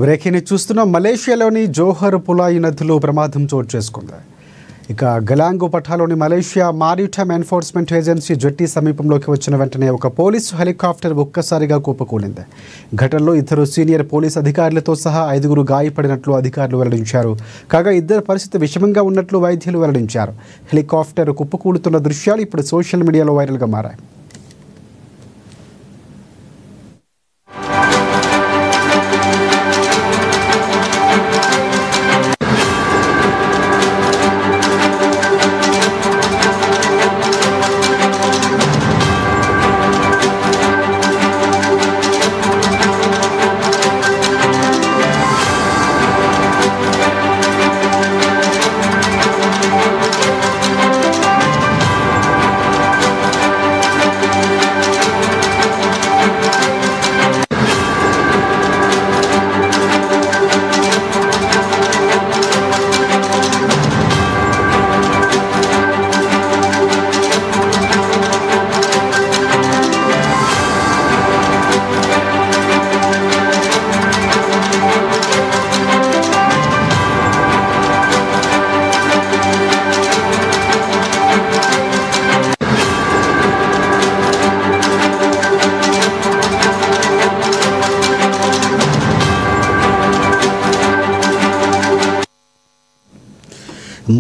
Breaking news చూస్తున్నాం. మలేషియాలోని జోహర్ పులాయి నదిలో ప్రమాదం చోటు చేసుకుంది. ఇక గలాంగు పఠాలోని మలేషియా మారిటైమ్ ఎన్ఫోర్స్మెంట్ ఏజెన్సీ జెట్టి సమీపంలోకి వచ్చిన వెంటనే ఒక పోలీసు హెలికాప్టర్ ఒక్కసారిగా కుప్పకూలింది. ఘటనలో 2 సీనియర్ పోలీసు అధికారులతో సహా 5 గాయపడినట్లు అధికారులు వెల్లడించారు. కాగా 2 పరిస్థితి విషమంగా ఉన్నట్లు వైద్యులు వెల్లడించారు. హెలికాప్టర్ కుప్పకూలుతున్న దృశ్యాలు ఇప్పుడు సోషల్ మీడియాలో వైరల్గా మారాయి.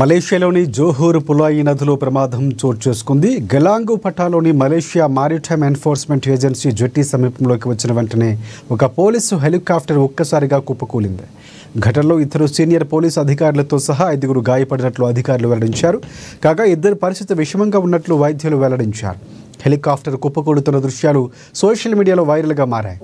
మలేషియాలోని జోహర్ పులాయి నదిలో ప్రమాదం చోటు చేసుకుంది. గలాంగు పఠాలోని మలేషియా మారిటైమ్ ఎన్ఫోర్స్మెంట్ ఏజెన్సీ జెట్టి సమీపంలోకి వచ్చిన వెంటనే ఒక పోలీసు హెలికాప్టర్ ఒక్కసారిగా కుప్పకూలింది. ఘటనలో 2 సీనియర్ పోలీసు అధికారులతో సహా 5 గాయపడినట్లు అధికారులు వెల్లడించారు. కాగా 2 పరిస్థితి విషమంగా ఉన్నట్లు వైద్యులు వెల్లడించారు. హెలికాప్టర్ కుప్పకూలుతున్న దృశ్యాలు సోషల్ మీడియాలో వైరల్గా మారాయి.